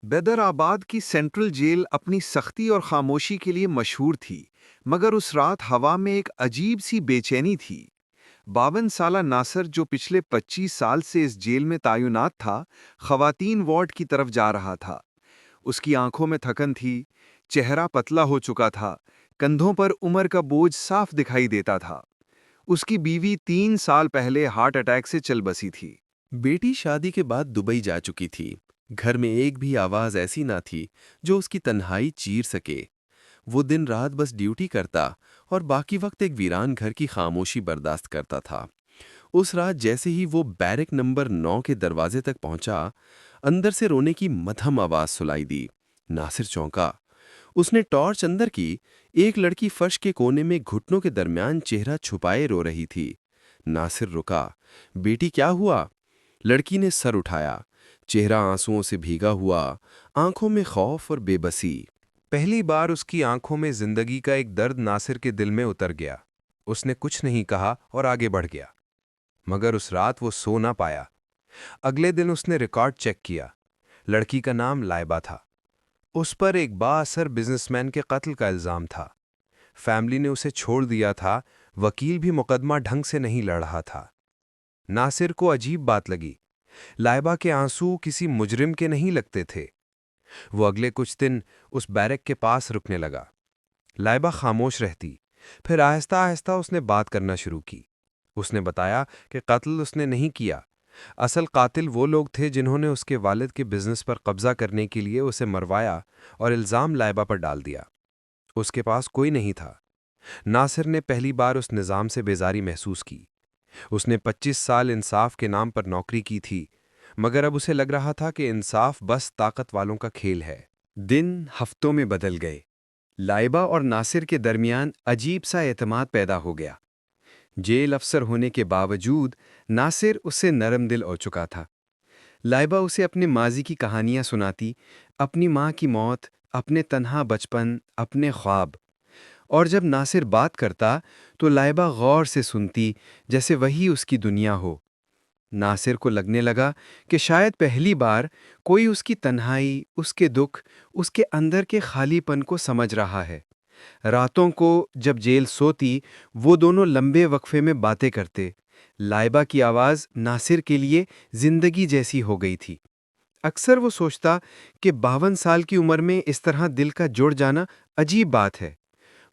بیدر آباد کی central jail اپنی سختی اور خاموشی کے لیے مشہور تھی، مگر اس رات ہوا میں ایک عجیب سی بے چینی تھی۔ 52 سالہ ناصر، جو پچھلے 25 سال سے اس جیل میں تعینات تھا، خواتین وارڈ کی طرف جا رہا تھا۔ اس کی آنکھوں میں تھکن تھی، چہرہ پتلا ہو چکا تھا، کندھوں پر عمر کا بوجھ صاف دکھائی دیتا تھا۔ اس کی بیوی 3 سال پہلے ہارٹ اٹیک سے چل بسی تھی۔ بیٹی شادی کے بعد دبئی جا چکی تھی۔ گھر میں ایک بھی آواز ایسی نہ تھی جو اس کی تنہائی چیر سکے۔ وہ دن رات بس ڈیوٹی کرتا اور باقی وقت ایک ویران گھر کی خاموشی برداشت کرتا تھا۔ اس رات جیسے ہی وہ بیرک نمبر 9 کے دروازے تک پہنچا، اندر سے رونے کی مدھم آواز سنائی دی۔ ناصر چونکا۔ اس نے ٹارچ اندر کی۔ ایک لڑکی فرش کے کونے میں گھٹنوں کے درمیان چہرہ چھپائے رو رہی تھی۔ ناصر رکا۔ بیٹی کیا ہوا؟ لڑکی نے سر اٹھایا، چہرہ آنسوؤں سے بھیگا ہوا، آنکھوں میں خوف اور بے بسی۔ پہلی بار اس کی آنکھوں میں زندگی کا ایک درد ناصر کے دل میں اتر گیا۔ اس نے کچھ نہیں کہا اور آگے بڑھ گیا، مگر اس رات وہ سو نہ پایا۔ اگلے دن اس نے ریکارڈ چیک کیا۔ لڑکی کا نام لائبہ تھا۔ اس پر ایک با اثر بزنس مین کے قتل کا الزام تھا۔ فیملی نے اسے چھوڑ دیا تھا، وکیل بھی مقدمہ ڈھنگ سے نہیں لڑ رہا تھا۔ ناصر کو عجیب بات لگی، لائبہ کے آنسو کسی مجرم کے نہیں لگتے تھے۔ وہ اگلے کچھ دن اس بیرک کے پاس رکنے لگا۔ لائبہ خاموش رہتی، پھر آہستہ آہستہ اس نے بات کرنا شروع کی۔ اس نے بتایا کہ قتل اس نے نہیں کیا۔ اصل قاتل وہ لوگ تھے جنہوں نے اس کے والد کے بزنس پر قبضہ کرنے کے لیے اسے مروایا اور الزام لائبہ پر ڈال دیا۔ اس کے پاس کوئی نہیں تھا۔ ناصر نے پہلی بار اس نظام سے بیزاری محسوس کی۔ اس نے 25 سال انصاف کے نام پر نوکری کی تھی، مگر اب اسے لگ رہا تھا کہ انصاف بس طاقت والوں کا کھیل ہے۔ دن ہفتوں میں بدل گئے۔ لائبہ اور ناصر کے درمیان عجیب سا اعتماد پیدا ہو گیا۔ جیل افسر ہونے کے باوجود ناصر اس سے نرم دل ہو چکا تھا۔ لائبہ اسے اپنے ماضی کی کہانیاں سناتی، اپنی ماں کی موت، اپنے تنہا بچپن، اپنے خواب۔ اور جب ناصر بات کرتا تو لائبہ غور سے سنتی، جیسے وہی اس کی دنیا ہو۔ ناصر کو لگنے لگا کہ شاید پہلی بار کوئی اس کی تنہائی، اس کے دکھ، اس کے اندر کے خالی پن کو سمجھ رہا ہے۔ راتوں کو جب جیل سوتی، وہ دونوں لمبے وقفے میں باتیں کرتے۔ لائبہ کی آواز ناصر کے لیے زندگی جیسی ہو گئی تھی۔ اکثر وہ سوچتا کہ 52 سال کی عمر میں اس طرح دل کا جڑ جانا عجیب بات ہے،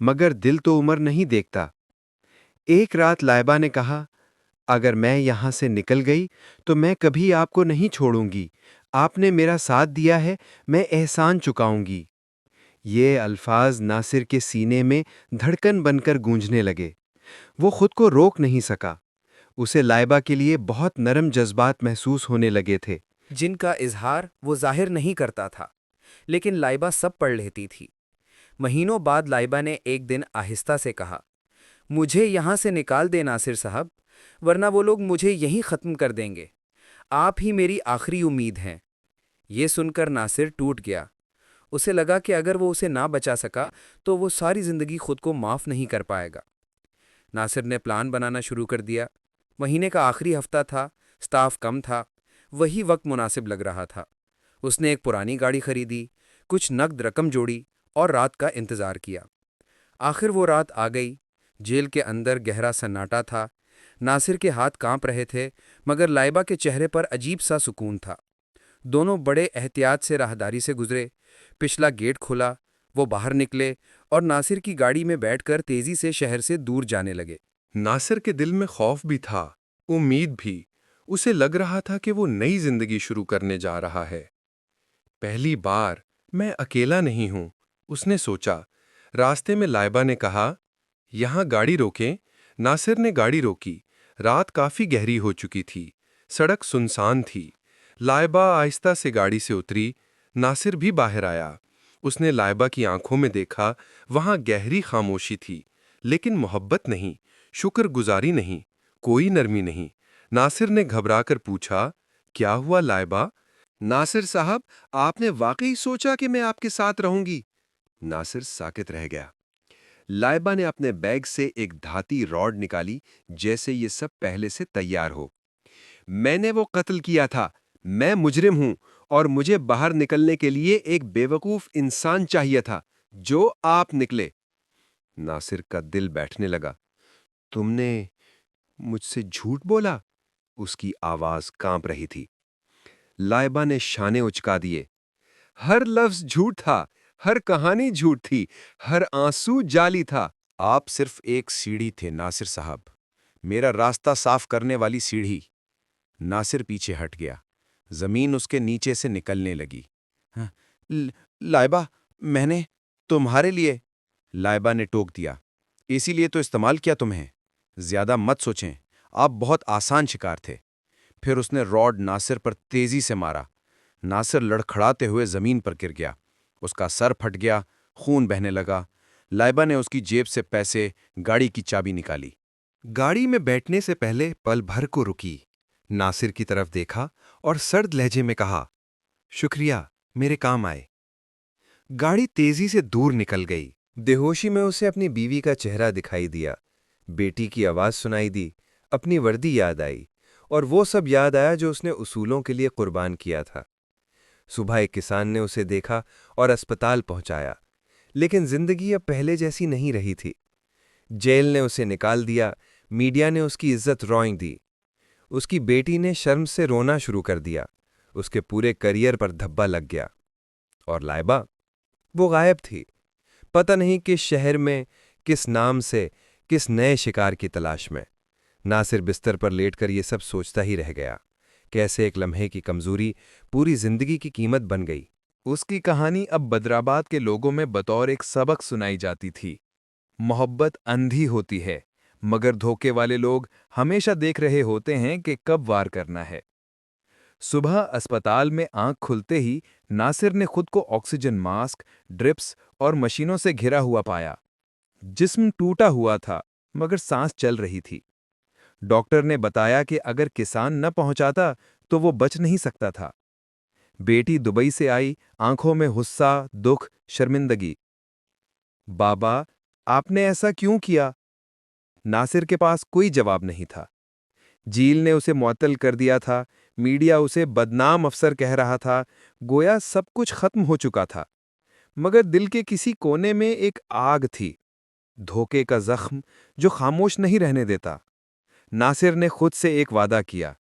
مگر دل تو عمر نہیں دیکھتا۔ ایک رات لائبہ نے کہا، اگر میں یہاں سے نکل گئی تو میں کبھی آپ کو نہیں چھوڑوں گی۔ آپ نے میرا ساتھ دیا ہے، میں احسان چکاؤں گی۔ یہ الفاظ ناصر کے سینے میں دھڑکن بن کر گونجنے لگے۔ وہ خود کو روک نہیں سکا۔ اسے لائبہ کے لیے بہت نرم جذبات محسوس ہونے لگے تھے، جن کا اظہار وہ ظاہر نہیں کرتا تھا، لیکن لائبہ سب پڑھ لیتی تھی۔ مہینوں بعد لائبہ نے ایک دن آہستہ سے کہا، مجھے یہاں سے نکال دے ناصر صاحب، ورنہ وہ لوگ مجھے یہیں ختم کر دیں گے۔ آپ ہی میری آخری امید ہیں۔ یہ سن کر ناصر ٹوٹ گیا۔ اسے لگا کہ اگر وہ اسے نہ بچا سکا تو وہ ساری زندگی خود کو معاف نہیں کر پائے گا۔ ناصر نے پلان بنانا شروع کر دیا۔ مہینے کا آخری ہفتہ تھا، سٹاف کم تھا، وہی وقت مناسب لگ رہا تھا۔ اس نے ایک پرانی گاڑی خریدی، کچھ نقد رقم جوڑی اور رات کا انتظار کیا۔ آخر وہ رات آ گئی۔ جیل کے اندر گہرا سناٹا تھا۔ ناصر کے ہاتھ کانپ رہے تھے، مگر لائبہ کے چہرے پر عجیب سا سکون تھا۔ دونوں بڑے احتیاط سے راہداری سے گزرے۔ پچھلا گیٹ کھلا، وہ باہر نکلے اور ناصر کی گاڑی میں بیٹھ کر تیزی سے شہر سے دور جانے لگے۔ ناصر کے دل میں خوف بھی تھا، امید بھی۔ اسے لگ رہا تھا کہ وہ نئی زندگی شروع کرنے جا رہا ہے۔ پہلی بار میں اکیلا نہیں ہوں، اس نے سوچا۔ راستے میں لائبہ نے کہا، یہاں گاڑی روکیں۔ ناصر نے گاڑی روکی۔ رات کافی گہری ہو چکی تھی، سڑک سنسان تھی۔ لائبہ آہستہ سے گاڑی سے اتری۔ ناصر بھی باہر آیا۔ اس نے لائبہ کی آنکھوں میں دیکھا، وہاں گہری خاموشی تھی، لیکن محبت نہیں، شکر گزاری نہیں، کوئی نرمی نہیں۔ ناصر نے گھبرا کر پوچھا، کیا ہوا لائبہ؟ ناصر صاحب، آپ نے واقعی سوچا کہ میں آپ کے ساتھ رہوں گی؟ ناصر ساکت رہ گیا۔ لائبہ نے اپنے بیگ سے ایک دھاتی راڈ نکالی، جیسے یہ سب پہلے سے تیار ہو۔ میں نے وہ قتل کیا تھا، میں مجرم ہوں، اور مجھے باہر نکلنے کے لیے ایک بیوقوف انسان چاہیے تھا جو آپ نکلے۔ ناصر کا دل بیٹھنے لگا۔ تم نے مجھ سے جھوٹ بولا؟ اس کی آواز کانپ رہی تھی۔ لائبہ نے شانے اچکا دیے۔ ہر لفظ جھوٹ تھا، ہر کہانی جھوٹ تھی، ہر آنسو جعلی تھا۔ آپ صرف ایک سیڑھی تھے ناصر صاحب، میرا راستہ صاف کرنے والی سیڑھی۔ ناصر پیچھے ہٹ گیا، زمین اس کے نیچے سے نکلنے لگی۔ لائبہ، میں نے تمہارے لیے، لائبہ نے ٹوک دیا، اسی لیے تو استعمال کیا تمہیں۔ زیادہ مت سوچیں، آپ بہت آسان شکار تھے۔ پھر اس نے راڈ ناصر پر تیزی سے مارا۔ ناصر لڑکھڑاتے ہوئے زمین پر گر گیا، اس کا سر پھٹ گیا، خون بہنے لگا۔ لائبہ نے اس کی جیب سے پیسے، گاڑی کی چابی نکالی۔ گاڑی میں بیٹھنے سے پہلے پل بھر کو رکی، ناصر کی طرف دیکھا اور سرد لہجے میں کہا، شکریہ، میرے کام آئے۔ گاڑی تیزی سے دور نکل گئی۔ بے ہوشی میں اسے اپنی بیوی کا چہرہ دکھائی دیا، بیٹی کی آواز سنائی دی، اپنی وردی یاد آئی، اور وہ سب یاد آیا جو اس نے اصولوں کے لیے قربان کیا تھا۔ صبح ایک کسان نے اسے دیکھا اور اسپتال پہنچایا، لیکن زندگی اب پہلے جیسی نہیں رہی تھی۔ جیل نے اسے نکال دیا، میڈیا نے اس کی عزت روئیں دی، اس کی بیٹی نے شرم سے رونا شروع کر دیا، اس کے پورے کیریئر پر دھبا لگ گیا۔ اور لائبہ، وہ غائب تھی، پتہ نہیں کس شہر میں، کس نام سے، کس نئے شکار کی تلاش میں۔ ناصر بستر پر لیٹ کر یہ سب سوچتا ہی رہ گیا، کیسے ایک لمحے کی کمزوری پوری زندگی کی قیمت بن گئی۔ اس کی کہانی اب بدرآباد کے لوگوں میں بطور ایک سبق سنائی جاتی تھی۔ محبت اندھی ہوتی ہے، مگر دھوکے والے لوگ ہمیشہ دیکھ رہے ہوتے ہیں کہ کب وار کرنا ہے۔ صبح اسپتال میں آنکھ کھلتے ہی ناصر نے خود کو آکسیجن ماسک، ڈرپس اور مشینوں سے گھرا ہوا پایا۔ جسم ٹوٹا ہوا تھا، مگر سانس چل رہی تھی۔ ڈاکٹر نے بتایا کہ اگر کسان نہ پہنچاتا تو وہ بچ نہیں سکتا تھا۔ بیٹی دبئی سے آئی، آنکھوں میں غصہ، دکھ، شرمندگی۔ بابا، آپ نے ایسا کیوں کیا؟ ناصر کے پاس کوئی جواب نہیں تھا۔ جیل نے اسے معطل کر دیا تھا، میڈیا اسے بدنام افسر کہہ رہا تھا، گویا سب کچھ ختم ہو چکا تھا۔ مگر دل کے کسی کونے میں ایک آگ تھی، دھوکے کا زخم جو خاموش نہیں رہنے دیتا۔ ناصر نے خود سے ایک وعدہ کیا،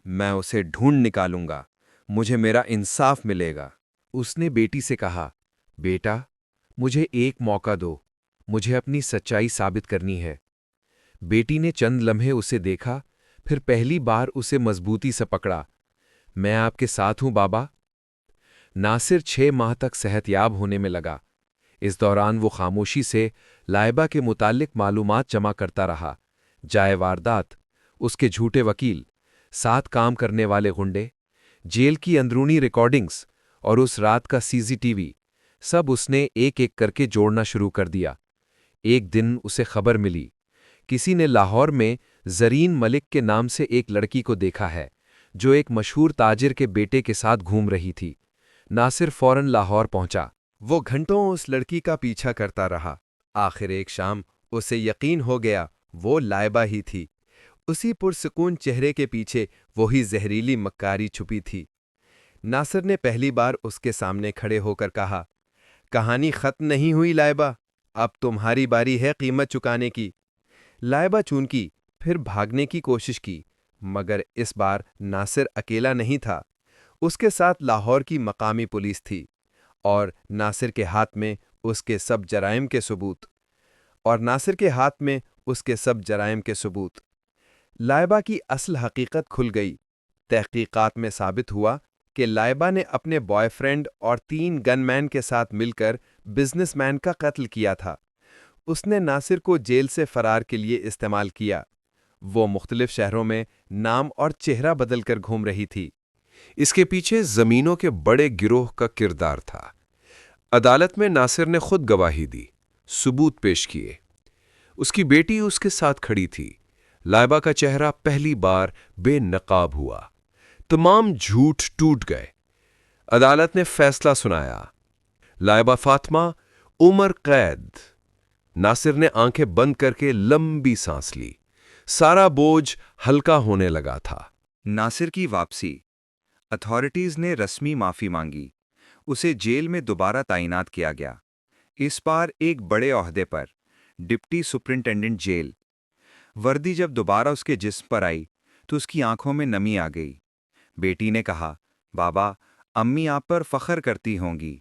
میں اسے ڈھونڈ نکالوں گا، مجھے میرا انصاف ملے گا۔ اس نے بیٹی سے کہا، بیٹا، مجھے ایک موقع دو، مجھے اپنی سچائی ثابت کرنی ہے۔ بیٹی نے چند لمحے اسے دیکھا، پھر پہلی بار اسے مضبوطی سے پکڑا۔ میں آپ کے ساتھ ہوں بابا۔ ناصر 6 ماہ تک صحت یاب ہونے میں لگا۔ اس دوران وہ خاموشی سے لائبہ کے متعلق معلومات جمع کرتا رہا، جائے واردات، اس کے جھوٹے وکیل، ساتھ کام کرنے والے غنڈے، جیل کی اندرونی ریکارڈنگز اور اس رات کا CCTV، سب اس نے ایک ایک کر کے جوڑنا شروع کر دیا۔ ایک دن اسے خبر ملی، کسی نے لاہور میں زرین ملک کے نام سے ایک لڑکی کو دیکھا ہے، جو ایک مشہور تاجر کے بیٹے کے ساتھ گھوم رہی تھی۔ ناصر فوراً لاہور پہنچا۔ وہ گھنٹوں اس لڑکی کا پیچھا کرتا رہا۔ آخر ایک شام اسے یقین ہو گیا وہ لائبہ ہی تھی۔ اسی پرسکون چہرے کے پیچھے وہی زہریلی مکاری چھپی تھی۔ ناصر نے پہلی بار اس کے سامنے کھڑے ہو کر کہا، کہانی ختم نہیں ہوئی لائبہ، اب تمہاری باری ہے قیمت چکانے کی۔ لائبہ چونکی، پھر بھاگنے کی کوشش کی، مگر اس بار ناصر اکیلا نہیں تھا۔ اس کے ساتھ لاہور کی مقامی پولیس تھی، اور ناصر کے ہاتھ میں اس کے سب جرائم کے ثبوت۔ لائبہ کی اصل حقیقت کھل گئی۔ تحقیقات میں ثابت ہوا کہ لائبہ نے اپنے بوائے فرینڈ اور 3 گن مین کے ساتھ مل کر بزنس مین کا قتل کیا تھا۔ اس نے ناصر کو جیل سے فرار کے لیے استعمال کیا۔ وہ مختلف شہروں میں نام اور چہرہ بدل کر گھوم رہی تھی۔ اس کے پیچھے زمینوں کے بڑے گروہ کا کردار تھا۔ عدالت میں ناصر نے خود گواہی دی، ثبوت پیش کیے۔ اس کی بیٹی اس کے ساتھ کھڑی تھی۔ لائبہ کا چہرہ پہلی بار بے نقاب ہوا۔ تمام جھوٹ ٹوٹ گئے۔ عدالت نے فیصلہ سنایا، لائبہ فاطمہ، عمر قید۔ ناصر نے آنکھیں بند کر کے لمبی سانس لی۔ سارا بوجھ ہلکا ہونے لگا تھا۔ ناصر کی واپسی۔ اتھارٹیز نے رسمی معافی مانگی. اسے جیل میں دوبارہ تعینات کیا گیا، اس بار ایک بڑے عہدے پر، ڈپٹی سپرنٹینڈنٹ جیل. وردی جب دوبارہ اس کے جسم پر آئی تو اس کی آنکھوں میں نمی آ گئی. بیٹی نے کہا، بابا، امی آپ پر فخر کرتی ہوں گی.